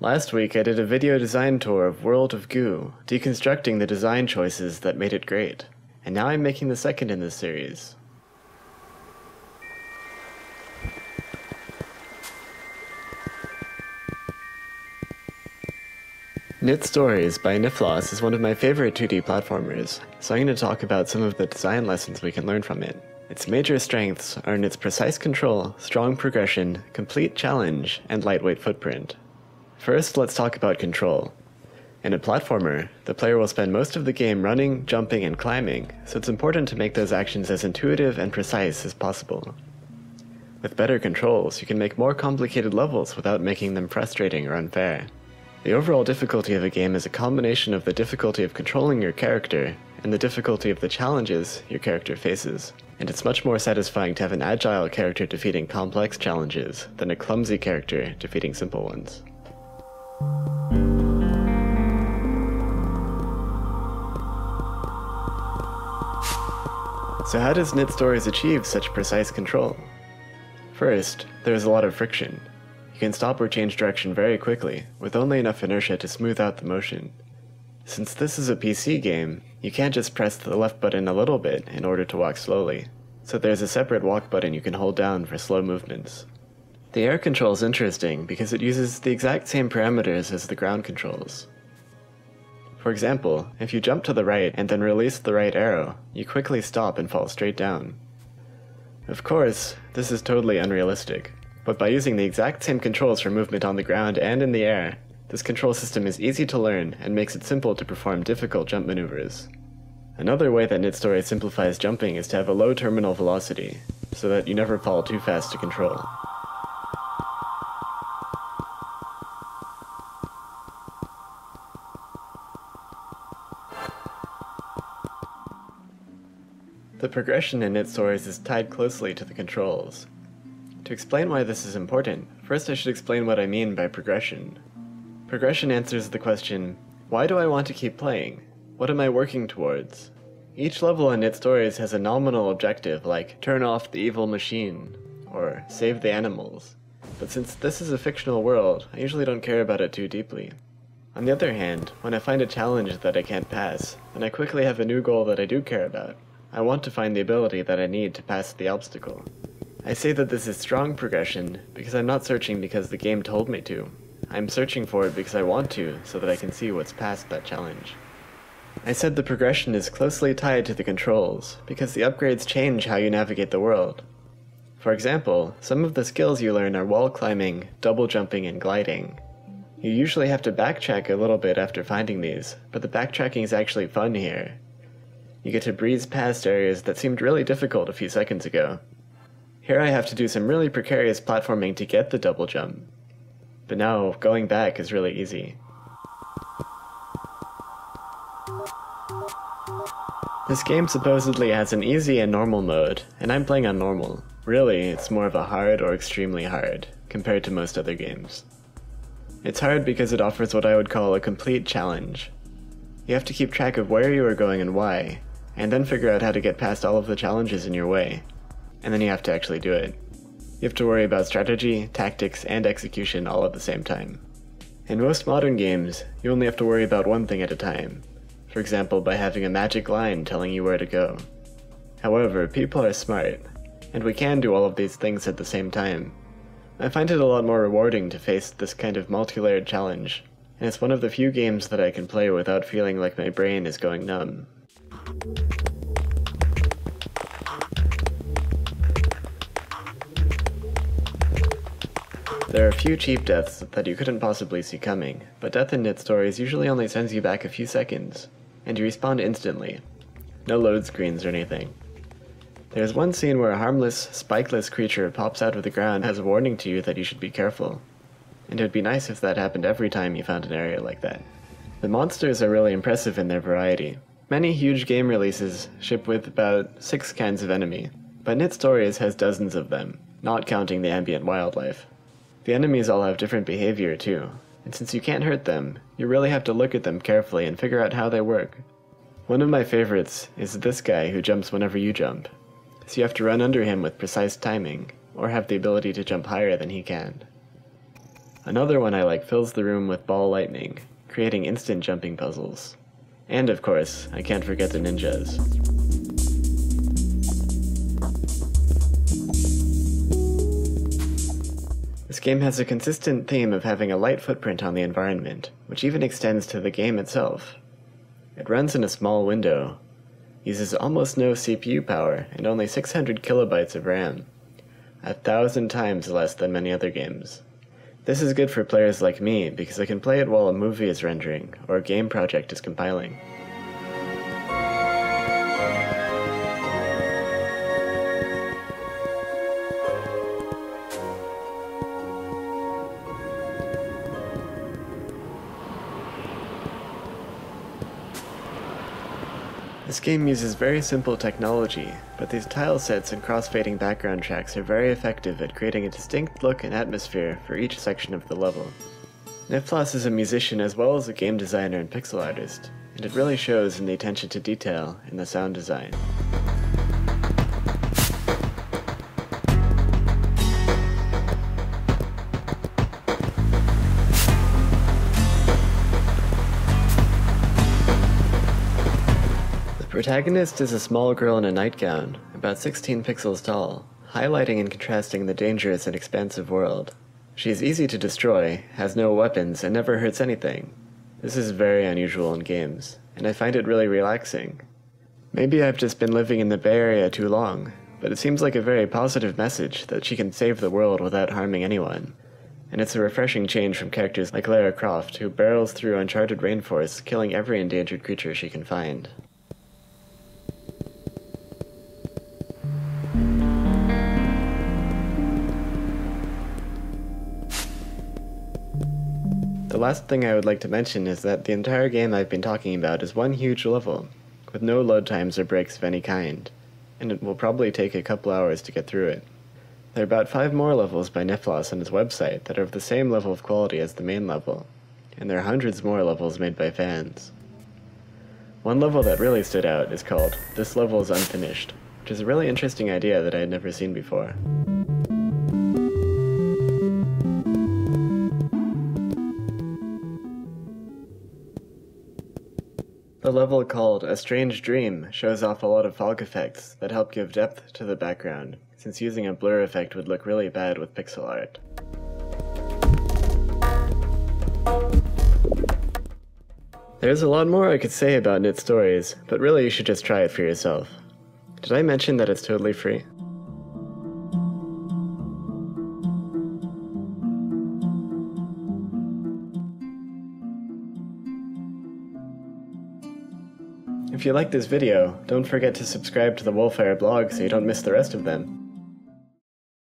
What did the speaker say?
Last week I did a video design tour of World of Goo, deconstructing the design choices that made it great, and now I'm making the second in this series. Knytt Stories by Niflos is one of my favorite 2D platformers, so I'm going to talk about some of the design lessons we can learn from it. Its major strengths are in its precise control, strong progression, complete challenge, and lightweight footprint. First, let's talk about control. In a platformer, the player will spend most of the game running, jumping, and climbing, so it's important to make those actions as intuitive and precise as possible. With better controls, you can make more complicated levels without making them frustrating or unfair. The overall difficulty of a game is a combination of the difficulty of controlling your character and the difficulty of the challenges your character faces, and it's much more satisfying to have an agile character defeating complex challenges than a clumsy character defeating simple ones. So how does Knytt Stories achieve such precise control? First, there is a lot of friction. You can stop or change direction very quickly, with only enough inertia to smooth out the motion. Since this is a PC game, you can't just press the left button a little bit in order to walk slowly, so there's a separate walk button you can hold down for slow movements. The air control is interesting because it uses the exact same parameters as the ground controls. For example, if you jump to the right and then release the right arrow, you quickly stop and fall straight down. Of course, this is totally unrealistic. But by using the exact same controls for movement on the ground and in the air, this control system is easy to learn and makes it simple to perform difficult jump maneuvers. Another way that Knytt Stories simplifies jumping is to have a low terminal velocity, so that you never fall too fast to control. The progression in Knytt Stories is tied closely to the controls. To explain why this is important, first I should explain what I mean by progression. Progression answers the question, why do I want to keep playing? What am I working towards? Each level in Knytt Stories has a nominal objective like turn off the evil machine, or save the animals. But since this is a fictional world, I usually don't care about it too deeply. On the other hand, when I find a challenge that I can't pass, then I quickly have a new goal that I do care about. I want to find the ability that I need to pass the obstacle. I say that this is strong progression because I'm not searching because the game told me to. I'm searching for it because I want to, so that I can see what's past that challenge. I said the progression is closely tied to the controls, because the upgrades change how you navigate the world. For example, some of the skills you learn are wall climbing, double jumping, and gliding. You usually have to backtrack a little bit after finding these, but the backtracking is actually fun here. You get to breeze past areas that seemed really difficult a few seconds ago. Here I have to do some really precarious platforming to get the double jump. But now, going back is really easy. This game supposedly has an easy and normal mode, and I'm playing on normal. Really, it's more of a hard or extremely hard, compared to most other games. It's hard because it offers what I would call a complete challenge. You have to keep track of where you are going and why, and then figure out how to get past all of the challenges in your way. And then you have to actually do it. You have to worry about strategy, tactics, and execution all at the same time. In most modern games, you only have to worry about one thing at a time, for example by having a magic line telling you where to go. However, people are smart, and we can do all of these things at the same time. I find it a lot more rewarding to face this kind of multi-layered challenge, and it's one of the few games that I can play without feeling like my brain is going numb. There are a few cheap deaths that you couldn't possibly see coming, but death in Knytt Stories usually only sends you back a few seconds, and you respawn instantly. No load screens or anything. There's one scene where a harmless, spikeless creature pops out of the ground as a warning to you that you should be careful, and it would be nice if that happened every time you found an area like that. The monsters are really impressive in their variety. Many huge game releases ship with about 6 kinds of enemy, but Knytt Stories has dozens of them, not counting the ambient wildlife. The enemies all have different behavior too, and since you can't hurt them, you really have to look at them carefully and figure out how they work. One of my favorites is this guy who jumps whenever you jump, so you have to run under him with precise timing, or have the ability to jump higher than he can. Another one I like fills the room with ball lightning, creating instant jumping puzzles. And of course, I can't forget the ninjas. This game has a consistent theme of having a light footprint on the environment, which even extends to the game itself. It runs in a small window, uses almost no CPU power, and only 600 kilobytes of RAM, 1,000 times less than many other games. This is good for players like me because I can play it while a movie is rendering or a game project is compiling. This game uses very simple technology, but these tile sets and cross-fading background tracks are very effective at creating a distinct look and atmosphere for each section of the level. Knytt is a musician as well as a game designer and pixel artist, and it really shows in the attention to detail in the sound design. The protagonist is a small girl in a nightgown, about 16 pixels tall, highlighting and contrasting the dangerous and expansive world. She is easy to destroy, has no weapons, and never hurts anything. This is very unusual in games, and I find it really relaxing. Maybe I've just been living in the Bay Area too long, but it seems like a very positive message that she can save the world without harming anyone. And it's a refreshing change from characters like Lara Croft, who barrels through uncharted rainforests, killing every endangered creature she can find. The last thing I would like to mention is that the entire game I've been talking about is one huge level, with no load times or breaks of any kind, and it will probably take a couple hours to get through it. There are about 5 more levels by Knytt on his website that are of the same level of quality as the main level, and there are hundreds more levels made by fans. One level that really stood out is called "This Level is Unfinished," which is a really interesting idea that I had never seen before. The level called "A Strange Dream" shows off a lot of fog effects that help give depth to the background, since using a blur effect would look really bad with pixel art. There's a lot more I could say about Knytt Stories, but really you should just try it for yourself. Did I mention that it's totally free? If you like this video, don't forget to subscribe to the Wolfire blog so you don't miss the rest of them.